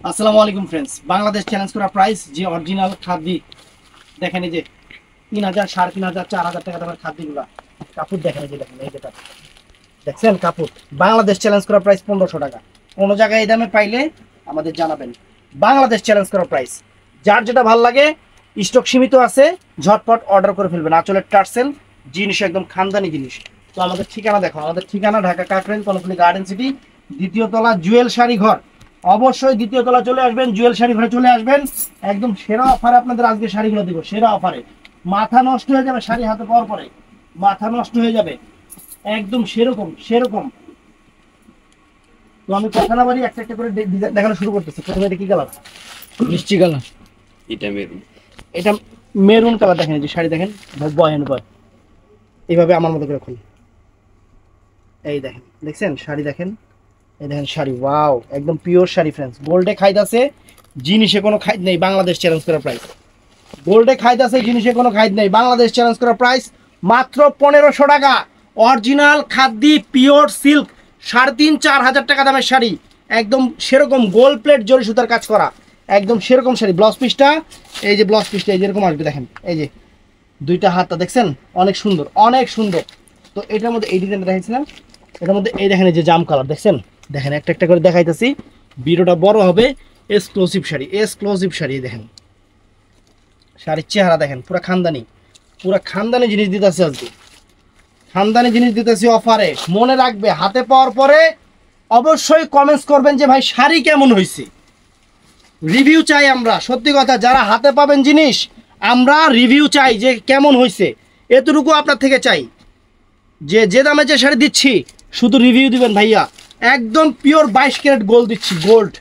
আসসালামু আলাইকুম friends, Bangladesh challenge করা প্রাইস যে অরিজিনাল খাদি দেখেন, এই যে 3000, 3500, 4000 টাকা দামের খাদিগুলা কাপড় দেখেন, এই যে দেখেন, এই যে কাপড় দেখছেন, কাপড় বাংলাদেশ চ্যালেঞ্জ করা প্রাইস 1500 টাকা। কোনো জায়গায় এই দামে পাইলে আমাদের জানাবেন। বাংলাদেশ চ্যালেঞ্জ করা প্রাইস, যার যেটা ভালো লাগে, স্টক সীমিত আছে, ঝটপট অর্ডার করে ফেলবেন। আঁচলের টার্সেল জিনিস একদম খানদানি জিনিস। তো আমাদের ঠিকানা দেখো, আমাদের ঠিকানা ঢাকা কাকরাইল কর্ণফুলী গার্ডেন সিটি, দ্বিতীয় তলা, জুয়েল শাড়ি ঘর। অবশ্যই দ্বিতীয় তলা চলে আসবেন, জুয়েল শাড়ি ঘরে চলে আসবেন। একদম সেরা অফারে আপনাদের আজকে শাড়িগুলো দিব, সেরা অফারে। মাথা নষ্ট হয়ে যাবে শাড়ি হাতে পাওয়ার পরে, মাথা নষ্ট হয়ে যাবে একদম সেরকম সেরকম। তো আমি কথা না বাড়ি একটা একটা করে দেখানো শুরু করতেছি। প্রথমে এটা কি কালার? মিষ্টি কালার। এটা মেরুন। এটা মেরুন কালার। দেখেন এই যে শাড়ি দেখেন, বয়ান বয় এইভাবে আমার মতো করে খুলি। এই দেখেন, দেখছেন শাড়ি দেখেন, এই দেখেন শাড়ি, ওয়াও, একদম পিওর শাড়ি ফ্রেন্ডস। গোল্ডে খাইদাছে, জিনিসে কোনো খাইদ নেই। বাংলাদেশ চ্যালেঞ্জ করা প্রাইস। গোল্ডে খাইদাছে, জিনিসে কোনো খাইদ নেই। বাংলাদেশ চ্যালেঞ্জ করা প্রাইস মাত্র 1500 টাকা। অরিজিনাল খাদি পিওর সিল্ক 3500-4000 টাকা দামের শাড়ি, একদম সেরকম গোল্ড প্লেট জরি সুতার কাজ করা, একদম সেরকম শাড়ি। ব্লাউজ পিসটা, এই যে ব্লাউজ পিসটা এই যেরকম আসবে দেখেন, এই যে দুইটা হাতটা দেখছেন, অনেক সুন্দর, অনেক সুন্দর। তো এটার মধ্যে এই ডিজাইনটা দেখাইছিলাম, এটার মধ্যে এই দেখেন, এই যে জাম কালার দেখছেন, দেখেন একটা একটা করে দেখাইতেছি, ভিডিওটা বড় হবে। Exclusive sari, exclusive sari. দেখেন শাড়ির চেহারা দেখেন, পুরা খানদানি, পুরা খানদানি জিনিস দিতেছি আজকে, খানদানি জিনিস দিতেছি অফারে। মনে রাখবে, হাতে পাওয়ার পরে অবশ্যই কমেন্টস করবেন যে ভাই শাড়ি কেমন হয়েছে। রিভিউ চাই আমরা, সত্যি কথা, যারা হাতে পাবেন জিনিস আমরা রিভিউ চাই যে কেমন হয়েছে, এতটুকু আপনার থেকে চাই। যে দামে যে শাড়ি দিচ্ছি শুধু রিভিউ দিবেন ভাইয়া। একদম পিওর 22 ক্যারেট গোল্ড দিচ্ছি, গোল্ড।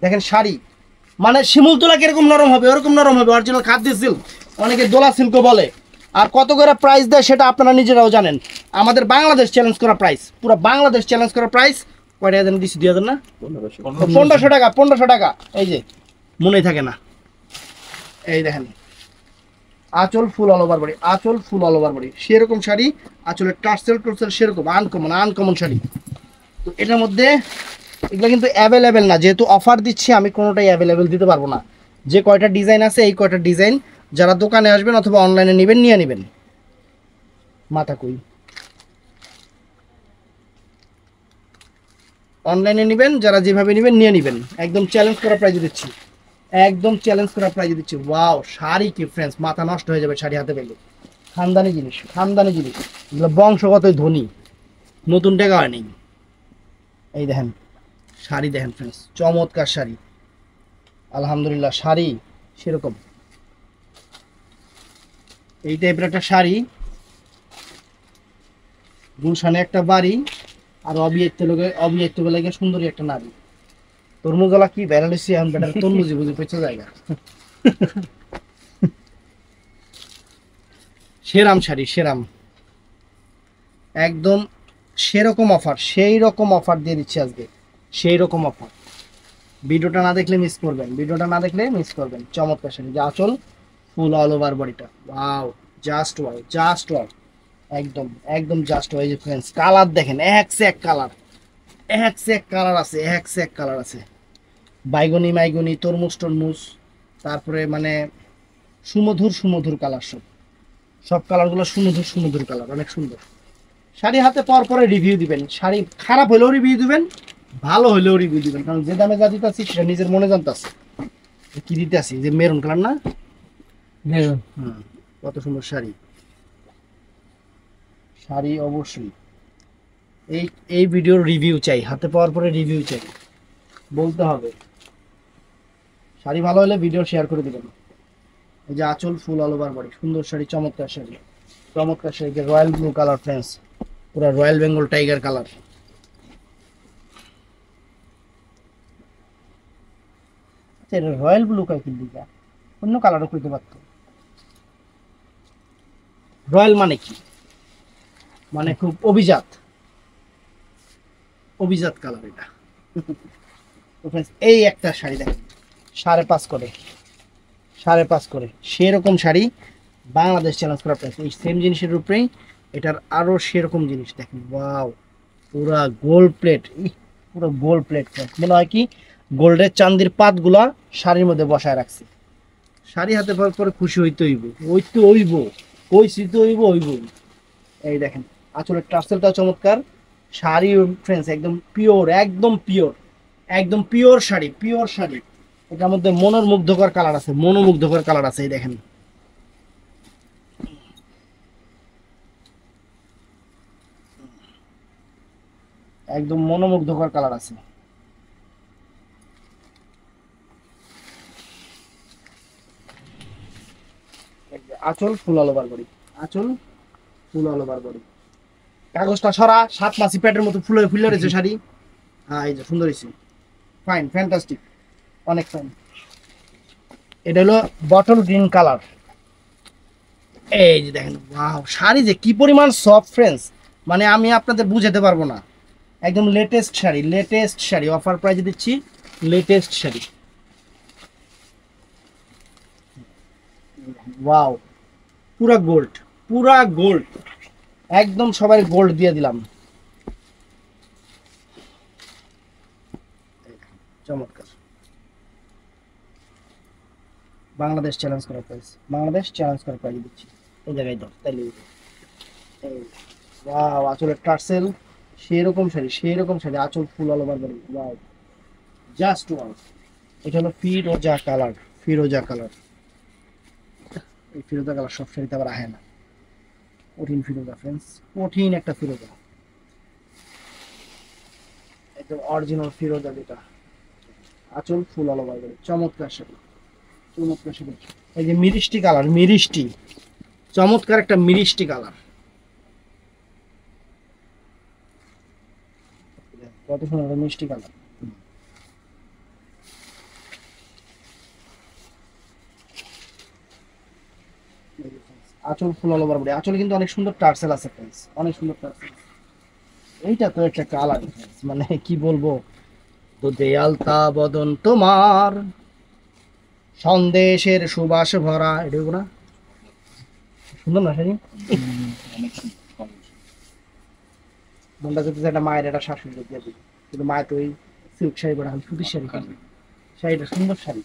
দেখেন শাড়ি মানে শিমুল তোলা কিরকম নরম হবে ওরকম নরম হবে, অরিজিনাল খাদি সিল্ক, অনেকে দোলা সিল্কও বলে। আর কত করে প্রাইস দেয় সেটা আপনারা নিজেরাও জানেন। আমাদের বাংলাদেশ চ্যালেঞ্জ করা প্রাইস, পুরো বাংলাদেশ চ্যালেঞ্জ করা প্রাইস কয়টা যেন দিচ্ছি, 2000 না, 1500 টাকা, 1500 টাকা। এই যে মনেই থাকে না, এই দেখেন আঁচল ফুল অল ওভার বডি, আঁচল ফুল অল ওভার বডি, সেরকম শাড়ি। আঁচলের টার্সেল টার্সেল সেরকম আনকমন আনকমন শাড়ি। তো এটার মধ্যে এগুলো কিন্তু অ্যাভেলেবেল না, যেহেতু অফার দিচ্ছি আমি কোনোটাই অ্যাভেলেবেল দিতে পারবো না। যে কয়টা ডিজাইন আছে এই কয়টা ডিজাইন যারা দোকানে আসবেন অথবা অনলাইনে নেবেন নিয়ে নেবেন। মাথা কই, অনলাইনে নেবেন যারা, যেভাবে নেবেন নিয়ে নেবেন। একদম চ্যালেঞ্জ করা প্রাইজে দিচ্ছি, একদম চ্যালেঞ্জ করা প্রাইজে দিচ্ছি। ওয়াও, শাড়ি কি ফ্রেন্ডস, মাথা নষ্ট হয়ে যাবে শাড়ি হাতে পেলে। খানদানি জিনিস, খানদানি জিনিস, এগুলো বংশগতই ধনী, নতুন টাকা হয় নেই। এই দেখেন শাড়ি দেখেন ফ্রেন্ডস, চমৎকার শাড়ি, আলহামদুলিল্লাহ। শাড়ি সেরকম, এই টাইপের একটা শাড়ি, গুলশানে একটা বাড়ি, আর অবিবাহিত লাগে সুন্দরী একটা নারী। তরমুজওয়ালা কি ভ্যারাইটি, এখন বেটার তরমুজি বুঝে পেছে জায়গা। সেরাম শাড়ি, সেরাম, একদম সেরকম অফার, সেই রকম অফার দিয়ে দিচ্ছি আজকে, সেই রকম অফার। ভিডিওটা না দেখলে মিস করবেন, ভিডিওটা না দেখলে মিস করবেন। চমৎকার শাড়ি, যে আঁচল ফুল অল ওভার বডিটা, wow, just wow, just wow, একদম একদম জাস্ট ওয়াও। এই যে ফ্রেন্ডস কালার দেখেন, এক সে এক কালার, এক সে এক কালার আছে, এক সে এক কালার আছে। বাইগনি মাইগনি, তরমুজ টরমুজ, তারপরে মানে সুমধুর সুমধুর কালার, সব সব কালারগুলো সুমধুর সুমধুর কালার, অনেক সুন্দর। শাড়ি হাতে পাওয়ার পরে রিভিউ দিবেন, শাড়ি খারাপ হলেও রিভিউ দিবেন, ভালো হলেও রিভিউ দিবেন, কারণ যে দামে যা দিতেছি সেটা নিজের মনে জানতেছে। কি দিতে আসি, যে মেরুন কালার না, মেরুন। কত সুন্দর শাড়ি, শাড়ি অবশ্যই। এই এই ভিডিওর রিভিউ চাই, হাতে পাওয়ার পরে রিভিউ চাই, বলতে হবে। শাড়ি ভালো হলে ভিডিও শেয়ার করে দিবেন। এই যে আঁচল ফুল অল ওভার বডি, সুন্দর শাড়ি, চমৎকার শাড়ি, চমৎকার sari. Royal blue colour friends, পুরো রয়্যাল বেঙ্গল টাইগার কালার। আচ্ছা, এটা রয়্যাল ব্লু কাই কি দিকা, অন্য কালারও করতে পারতো। রয়্যাল মানে কি, মানে খুব অভিজাত, অভিজাত কালার এটা। তো friends, এই একটা শাড়ি দেখেন, 5.5 করে, 5.5 করে, সেরকম শাড়ি বাংলাদেশ চ্যালেঞ্জ করা প্রাইস। এই সেম জিনিসের উপরেই এটার আরো সেরকম জিনিস দেখেন, ওয়াও, পুরা গোল্ড প্লেট, পুরো গোল্ড প্লেট। মনে হয় কি গোল্ডের চান্দির পাতগুলা শাড়ির মধ্যে বসায় রাখছি। শাড়ি হাতে পাওয়ার পরে খুশি হইতে হইব, কইছি তো হইব। এই দেখেন আঁচলের টার্সেলটা চমৎকার। শাড়ি ফ্রেন্ডস একদম পিওর, একদম পিওর শাড়ি। এটার মধ্যে মনোমুগ্ধকর কালার আছে, এই দেখেন। একদম মনোমুগ্ধকর কালার আছে। আঁচল ফুল অল ওভার বডি, কাগজটা সরা 7 মাসি প্যাটের মতো ফুলে রয়েছে শাড়ি। হ্যাঁ এই যে সুন্দর হয়েছে, ফাইন, ফ্যান্টাস্টিক, অনেক ফাইন। এটা হলো বটল গ্রিন কালার। এই যে দেখেন, ওয়াও, শাড়ি যে কি পরিমাণ সফট ফ্রেন্ডস, মানে আমি আপনাদের বুঝাতে পারবো না। একদম লেটেস্ট শাড়ি, অফার প্রাইজে দিচ্ছি, লেটেস্ট শাড়ি। ওয়াও, পুরা গোল্ড, একদম সবাই গোল্ড দিয়ে দিলাম। চমৎকার, বাংলাদেশ চ্যালেঞ্জ করা প্রাইস দিচ্ছি এই জায়গায় দাও তাইলে। ওয়াও, আঁচলের টার্সেল সেরকম শাড়ি, আঁচল ফুল all over body. Wow, just wow. এটা হলো ফিরোজা কালার। এই ফিরোজা কালার সব শাড়িতে আবার আহে না, কঠিন ফিরোজা ফ্রেন্ডস, কঠিন একটা ফিরোজা, একদম অরিজিনাল ফিরোজা যেটা। আঁচল ফুল অল ওভার বডি, চমৎকার শাড়ি। এই যে মিষ্টি কালার, চমৎকার একটা মিষ্টি কালার, কত সুন্দর মিষ্টি কালার। আঁচল ফুল অল ওভার বডি, আঁচলে কিন্তু অনেক সুন্দর টার্সেল আছে ফ্রেন্ডস, এইটা তো একটা কালার, মানে কি বলবো, তো দেয়ালতা বদন তোমার সন্দেশের সুবাস ভরা, এটা না সুন্দর না শাড়ি? মনটা যদি একটা মায়ের একটা শাশুড়ি দিয়ে দিই, কিন্তু মায়ের তো ওই সিল্ক শাড়ি পরা, সুতির শাড়ি, শাড়িটা সুন্দর শাড়ি,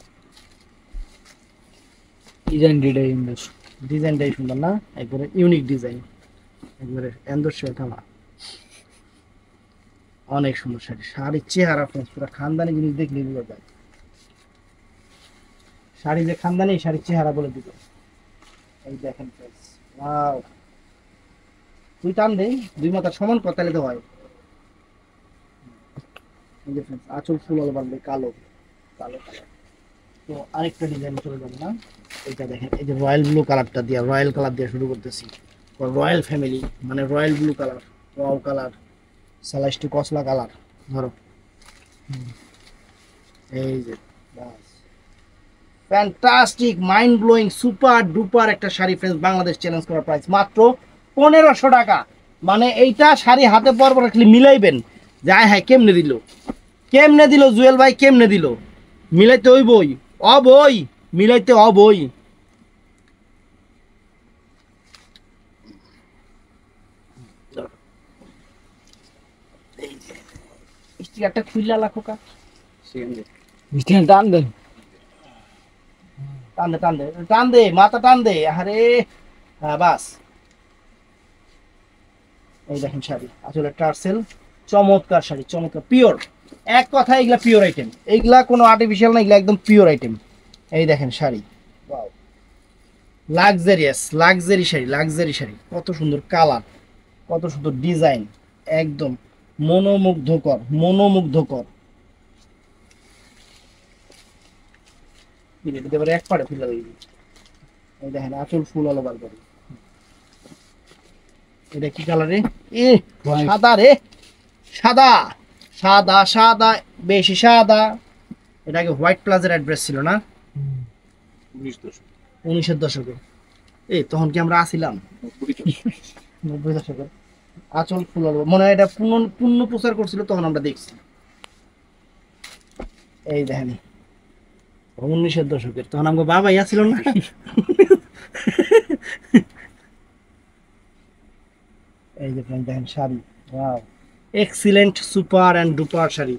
ডিজাইনটাই সুন্দর না, একবারে ইউনিক ডিজাইন, একবারে থামা, অনেক সুন্দর শাড়ির চেহারা ফ্রেন্ডস, পুরো খানদানি জিনিস দেখলে বোঝা যায়। শাড়ি যে খানদানি, শাড়ির চেহারা বলে দিবে। এই দেখেন ফ্রেন্ডস, ওয়াও, তুই টান দে, দুই মাথার সমান কতালে তো হয়। এই যে ফ্রেন্ডস, আঁচল ফুল অল ওভার কালো। তো আরেকটা ডিজাইন চলে যাবে না, এটা দেখেন, এই যে রয়্যাল ব্লু কালারটা দিয়ে, রয়্যাল কালার দিয়ে শুরু করতেছি, রয়্যাল ফ্যামিলি মানে royal blue colour, wow colour, সালাইস্টি কসলা কালার, ধরো এই যে, বাস, fantastic, mind blowing, super duper একটা শাড়ি ফ্রেন্ডস। বাংলাদেশ চ্যালেঞ্জ করার প্রাইস মাত্র 1500 টাকা। মানে এইটা শাড়ি হাতে পরপর রাখলে মিলাইবেন, যায় হ্যাঁ কেমনে দিল জুয়েল ভাই, কেমনে দিল, মিলাইতে অবই মিলাইতে অবই। স্টিকারটা খুললা লাখো কা, টান দে মাথা টান দে, আরে হ্যাঁ বাস। এই দেখেন শাড়ি, আসলে টার্সেল, চমৎকার শাড়ি, চমৎকার পিওর, এক কথা এগুলা পিওর আইটেম, এইগুলা কোনো আর্টিফিশিয়াল না, এগুলা একদম পিওর আইটেম। এই দেখেন শাড়ি, ওয়াও, লাক্সারি শাড়ি, কত সুন্দর কালার, কত সুন্দর ডিজাইন, একদম মনোমুগ্ধকর। এক পাড়ে ফুলে দিবি। এই দেখেন আঁচল ফুল অল ওভার বডি। এটা কি কালারে? সাদা রে, সাদা, বেশি সাদা। এটা আগে হোয়াইট প্লাজার অ্যাড্রেস ছিল না, 19 দশকে। তখন কি আমরা আসিলাম 90 দশকে? আঁচল ফুল অল ওভার, মনে হয় এটা পূর্ণ প্রচার করছিল, তখন আমরা দেখছি। এই দেখেন 19 দশকের, তখন আমাকে বাবাই আসছিল না। এই যে দেখেন sari, wow, excellent, super and duper sari,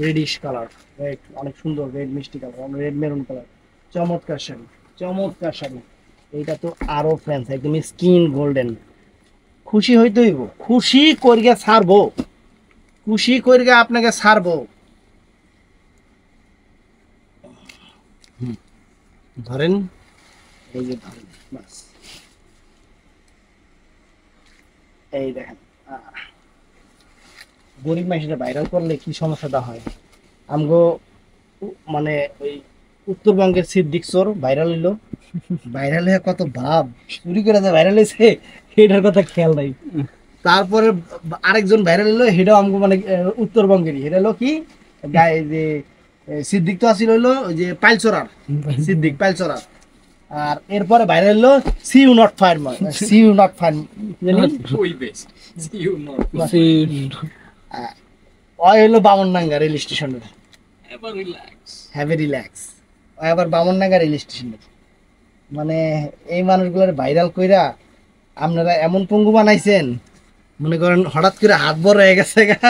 radish colour, red অনেক সুন্দর, রেড মিষ্টি কালার, রেড মেরুন কালার, চমৎকার শাড়ি, চমৎকার শাড়ি। এইটা তো আরো ফ্রেন্ডস একদম স্কিন গোল্ডেন। খুশি হইতে হইব, খুশি করিয়া ছাড়বো, খুশি করিয়া আপনাকে ছাড়বো। ধরেন, এই যে ধরেন, বাস এই দেখেন। গরিব মানুষটা ভাইরাল করলে কি সমস্যাটা হয় আমগো, মানে ওই উত্তরবঙ্গের সিদ্দিক চোর ভাইরাল হইলো, ভাইরাল হয়ে কত ভাব চুরি করে যে ভাইরাল হয়েছে এটার কথা খেয়াল নাই। তারপরে আরেকজন ভাইরাল হইলো, সেটাও আমগো মানে উত্তরবঙ্গেরই, সেটা হলো কি গায়ে যে সিদ্দিক তো আসিল হইলো ওই যে পাইলচরার, সিদ্দিক পাইলচরার। আর এরপরে ভাইরাল হইলো see you not fire, see you not fire জানি ওই বেস্ট সি ইউ নট ওই হইলো বামনডাঙ্গা রেল স্টেশনের, ever relax have a relax. আবার বামনডাঙ্গা রেল স্টেশনের, মানে এই মানুষগুলোর ভাইরাল কইরা আপনারা এমন পঙ্গু বানাইছেন, মনে করেন হঠাৎ করে হাত বড় হয়ে গেছে গা,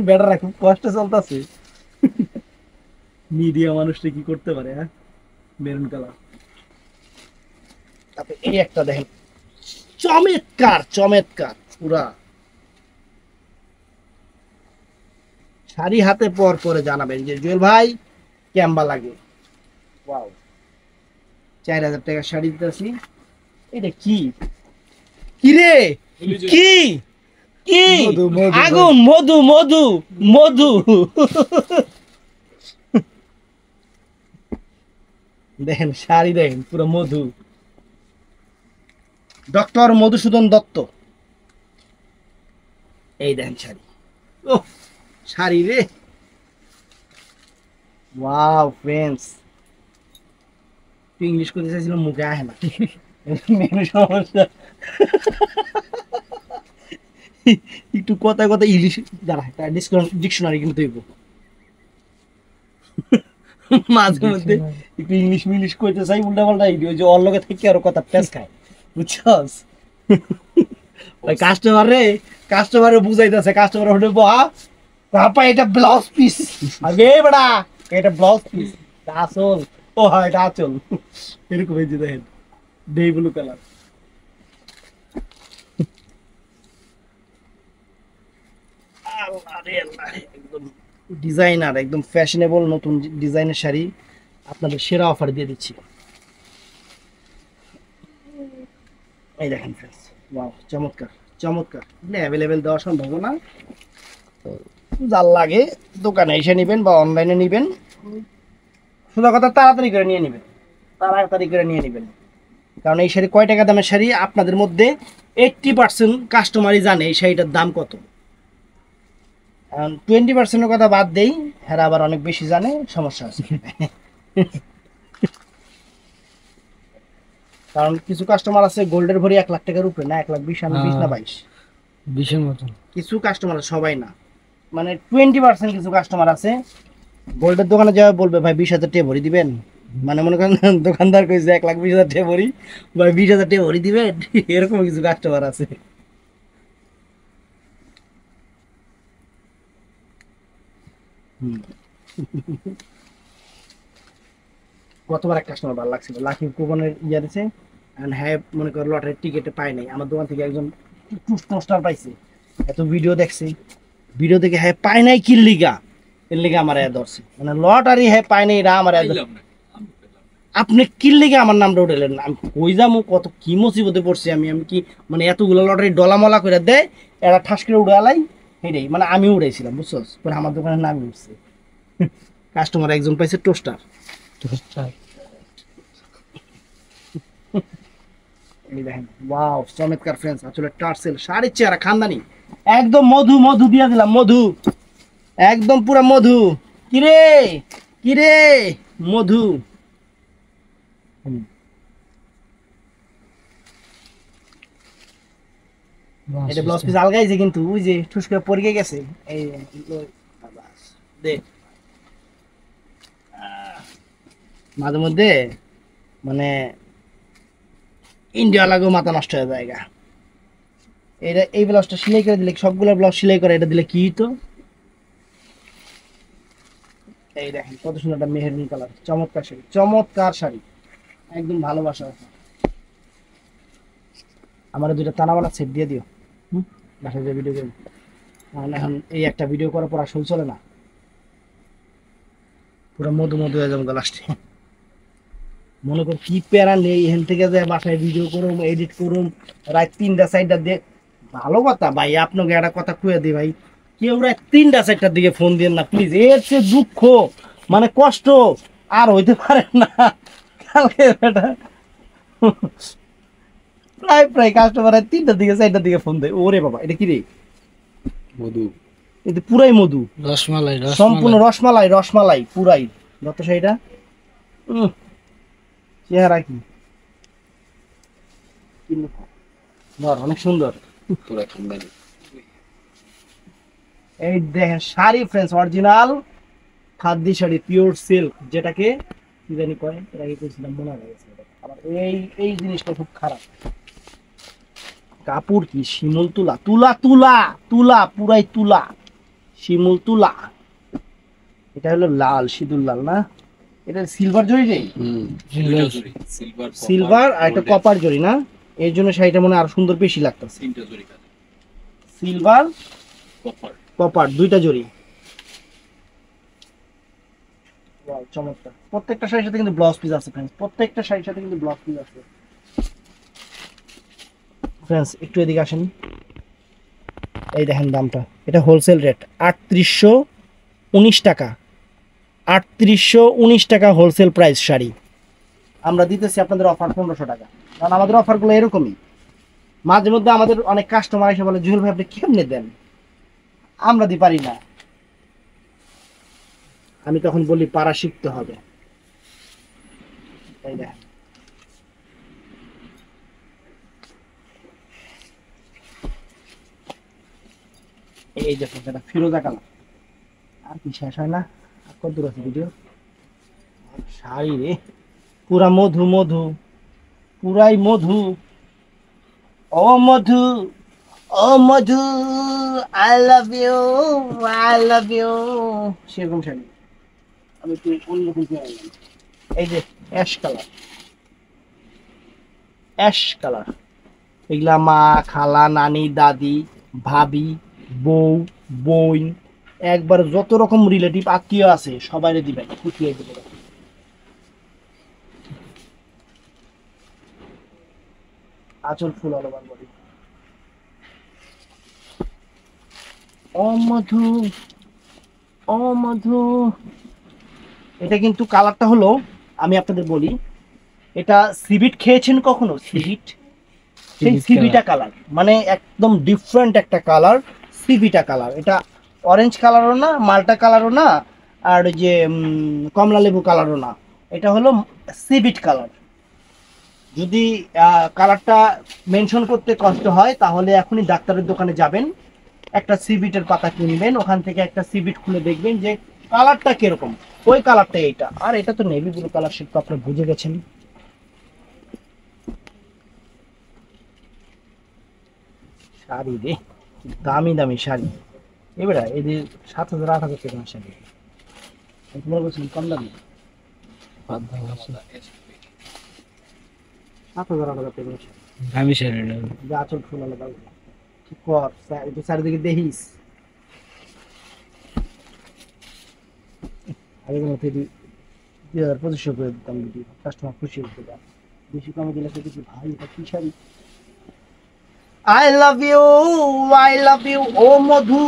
বেটারা খুব কষ্টে চলতেছে। মিডিয়া মানুষটা কি করতে পারে, হ্যাঁ মেরুন কালার। তারপরে এই একটা দেখেন, চমৎকার চমৎকার পুরা শাড়ি হাতে পর পরে জানাবেন যে জুয়েল ভাই কেমবা লাগে। ওয়াও, 4000 টাকার শাড়ি দিতেছি। এটা কি কি রে, কি কি মধু, মধু, আগুন, মধু মধু মধু। দেখেন শাড়ি দেখেন পুরো মধু, ডক্টর মধুসূদন দত্ত। এই দেখেন শাড়ি, ও শাড়ি রে, ওয়াও ফ্রেন্ডস। ইংলিশ করতে চাইছিলাম মুখে আহে না, মেন সমস্যা। একটু কথা কথা ইংলিশ দাঁড়া, ডিকশনারি কিন্তু হইব মাঝে মধ্যে, একটু ইংলিশ মিংলিশ করতে চাই উল্টা পাল্টা, ওই যে অল্লগে থেকে আরো কথা প্যাস খায়, বুঝছস? ওই কাস্টমারে বুঝাইতেছে, কাস্টমার হলে বহা বাপা এটা ব্লাউজ পিস, আগে বড়া এটা ব্লাউজ পিস, আসল ও হয় এটা আচল, এরকম এই যে দেখেন ডে ব্লু কালার। একদম ডিজাইনার, একদম ফ্যাশনেবল নতুন ডিজাইনের শাড়ি আপনাদের সেরা অফার দিয়ে দিচ্ছি। এই দেখেন ফ্রেন্ডস, ওয়াও চমৎকার চমৎকার। এগুলো অ্যাভেলেবেল দেওয়া সম্ভব না, তো যার লাগে দোকানে এসে নেবেন বা অনলাইনে নেবেন, সোজা কথা তাড়াতাড়ি করে নিয়ে নেবেন, তাড়াতাড়ি করে নিয়ে নেবেন। কারণ এই শাড়ি কয় টাকা দামের শাড়ি আপনাদের মধ্যে 80% কাস্টমারই জানে এই শাড়িটার দাম কত। 20%-এর কথা বাদ দেই, হ্যাঁ আবার অনেক বেশি জানে, সমস্যা আছে। কারণ কিছু কাস্টমার আছে গোল্ডের ভরি 1 লাখ টাকার উপরে, না 1,20,000 না 20 না 22, 20-এর মতন। কিছু কাস্টমার, সবাই না, মানে 20% কিছু কাস্টমার আছে গোল্ডের দোকানে যাওয়া বলবে ভাই 20,000 টাকা ভরি দিবেন, মানে মনে করেন দোকানদার কইছে 1,20,000 টাকা ভরি, ভাই 20,000 টাকা ভরি দিবেন, এরকম কিছু কাস্টমার আছে। গতবার এক কাস্টমার ভালো লাগছিল, লাকি কুপনের ইয়ে দিছে, হ্যাঁ মনে করো লটারির টিকিটে পায় নাই, আমার দোকান থেকে একজন পোস্টার পাইছে, এত ভিডিও দেখছে, ভিডিও দেখে হ্যাঁ পায় নাই কি লিগা, এর লিগা আমার এ ধরছে, মানে লটারি হ্যাঁ পায় নাই, এটা আমার আপনি কি লিগা আমার নামটা উঠাইলেন, আমি কই যাবো, কত কি মুসিবতে পড়ছি আমি, আমি কি মানে এতগুলো লটারি ডলামলা করে দেয়, এরা ঠাস করে উড়ালাই, সেটাই মানে আমি উড়াইছিলাম, বুঝছো, পরে আমার দোকানের নামই উঠছে। কাস্টমার একজন পাইছে টোস্টার। এই দেখেন ওয়াও চমৎকার ফ্রেন্ডস, আসলে টার্সেল শাড়ির চেহারা খানদানি, একদম মধু মধু দিয়া দিলাম, মধু একদম পুরো মধু। কিরে কিরে মধু, এটা ব্লাউজ পিস আলগাইছে কিন্তু ওই যে ঠুস করে পড়ে গেছে, এই দেখ মাঝে মধ্যে মানে ইন্ডিয়া লাগেও মাথা নষ্ট হয়ে জায়গা। এটা এই ব্লাউজটা সেলাই করে দিলে, সবগুলো ব্লাউজ সেলাই করে এটা দিলে কি তো এই দেখেন কত সুন্দর একটা মেহেরুন কালার, চমৎকার শাড়ি, চমৎকার শাড়ি, একদম ভালোবাসা। আমার দুইটা তানাবানা সেট দিয়ে দিও, বাসায় যে ভিডিও করবো, নাহলে এখন এই একটা ভিডিও করার পর আসল চলে না, পুরো মধু মধু হয়ে যাবো লাস্টে। মনে কর কি প্যারা নেই, এখান থেকে যে বাসায় ভিডিও করুম, এডিট করুম, রাত 3টা 4টা দিয়ে, ভালো কথা ভাই, আপনাকে একটা কথা কুয়ে দিই ভাই, কেউ রাত 3টা 4টার দিকে ফোন দিন না প্লিজ, এর চেয়ে দুঃখ মানে কষ্ট আর হইতে পারে না। কালকে এটা প্রায় প্রায় কাস্টমার 3টার দিকে 4টার দিকে ফোন দেয়, ওরে বাবা এটা কি রে, মধু। এটা পুরাই মধু, রসমালাই সম্পূর্ণ রসমালাই, রসমালাই পুরাই। যত শাড়িটা চেহারা কি ধর, অনেক সুন্দর। পুরা খানদানি। এই দেখেন শাড়ি ফ্রেন্ডস, অরিজিনাল খাদ্য শাড়ি, পিওর সিল্ক, যেটাকে কি জানি কয়, এটাকে কইছিলাম মনে হয়ে গেছে। আবার এই এই জিনিসটা খুব খারাপ, কাপড় কি শিমুল তুলা, তুলা তুলা তুলা, পুরাই তুলা, শিমুল তুলা। এটা হলো লাল, সিঁদুর লাল না, এটা সিলভার জরি রে, সিলভার সিলভার আর একটা কপার জরি না, এর জন্য শাড়িটা মনে হয় আরো সুন্দর বেশি লাগতেছে। তিনটা জরি কাজ, সিলভার কপার। কপার দুইটা জরি, ওয়াও চমৎকার। প্রত্যেকটা শাড়ির সাথে কিন্তু ব্লাউজ পিস আছে ফ্রেন্ডস, প্রত্যেকটা শাড়ির সাথে কিন্তু ব্লাউজ পিস আছে ফ্রেন্ডস। একটু এদিকে আসেন, এই দেখেন দামটা, এটা হোলসেল রেট 3819 টাকা, 3819 টাকা হোলসেল প্রাইস শাড়ি। আমরা দিতেছি আপনাদের অফার 1500 টাকা, কারণ আমাদের অফারগুলো এরকমই। মাঝে মধ্যে আমাদের অনেক কাস্টমার এসে বলে জুয়েল ভাই আপনি কেমনে দেন, আমরা দি পারি না। আমি তখন বলি পারা শিখতে হবে। এই দেখেন এই দেখুন, এটা ফিরোজা কালার, আর কি শেষ হয় না, আর কত দূর আছে ভিডিও। শাড়ি রে পুরা মধু মধু, পুরাই মধু, ও মধু, ও মধু, I love you, I love you, সেরকম শাড়ি। আমি একটু অন্যরকম পেয়ে গেলাম। এই যে অ্যাশ কালার, অ্যাশ কালার, এগুলা মা, খালা, নানি, দাদি, ভাবি, বউ, বোন, একবার যত রকম রিলেটিভ আত্মীয় আছে সবাইরে দিবেন, খুশি হয়ে দিবে। আঁচল ফুল অল ওভার বডি, ও মধু, ও মধু। এটা কিন্তু কালারটা হলো, আমি আপনাদের বলি, এটা সিবিট খেয়েছেন কখনো? সিবিট, সেই সিবিটা কালার, মানে একদম ডিফারেন্ট একটা কালার, সিবিটা কালার। এটা অরেঞ্জ কালারও না, মাল্টা কালারও না, আর ওই যে কমলা লেবু কালারও না, এটা হলো সিবিট কালার। যদি কালারটা মেনশন করতে কষ্ট হয় তাহলে এখনই ডাক্তারের দোকানে যাবেন, একটা সিবিটের পাতা কিনবেন, ওখান থেকে একটা সিবিট খুলে দেখবেন যে কালারটা কিরকম, ওই কালারটা এইটা। আর এটা তো নেভি ব্লু কালার, সেটা আপনি বুঝে গেছেন। শাড়ি রে, দামি দামি শাড়ি, এবারে এই যে 7,000 8,000 টাকা শাড়ি, তোমার বলছিলাম কম দামি, 7,000 8,000 টাকা শাড়ি, আমি শাড়িটা যা আচল ফুল আলাদা ঠিক কর, একটু চারিদিকে দেখিস। আগের মধ্যে 2,000 2500 করে দিতাম, যদি কাস্টমার খুশি হতে পারে, বেশি কমে দিলে তো কিছু ভাই এটা কি sari. I love you, I love you, ও মধু।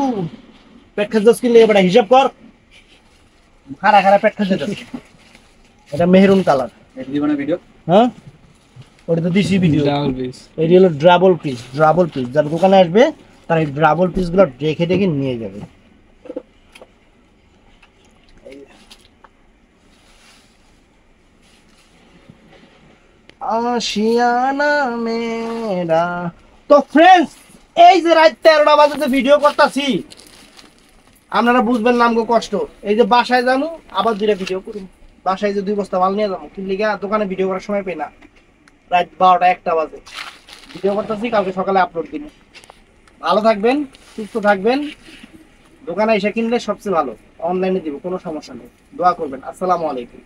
পেট খাদ্য কিনলে এবার হিসাব কর, খারা খারা পেট খাদ্য। এটা মেহরুন কালার, এটা দিবা না ভিডিও? হ্যাঁ ওটা তো দিছি ভিডিও। ডাবল পিস, এটি হলো ড্রাবল পিস, ড্রাবল পিস। যারা দোকানে আসবে তারা এই ড্রাবল পিসগুলো দেখে দেখে নিয়ে যাবে। আশিয়ানা মেরা। তো ফ্রেন্ডস, এই যে রাত 13টা বাজে ভিডিও করতেছি, আপনারা বুঝবেন নামগো কষ্ট। এই যে বাসায় যাবো, আবার 2টা ভিডিও করুন, বাসায় যে 2 বস্তা মাল নিয়ে যাবো, কিন্তু দোকানে ভিডিও করার সময় পাই না, রাত 12টা 1টা বাজে ভিডিও করতেছি, কালকে সকালে আপলোড দিন। ভালো থাকবেন, সুস্থ থাকবেন, দোকানে এসে কিনলে সবচেয়ে ভালো। অনলাইনে দিব, কোনো সমস্যা নেই। দোয়া করবেন। আসসালামু আলাইকুম।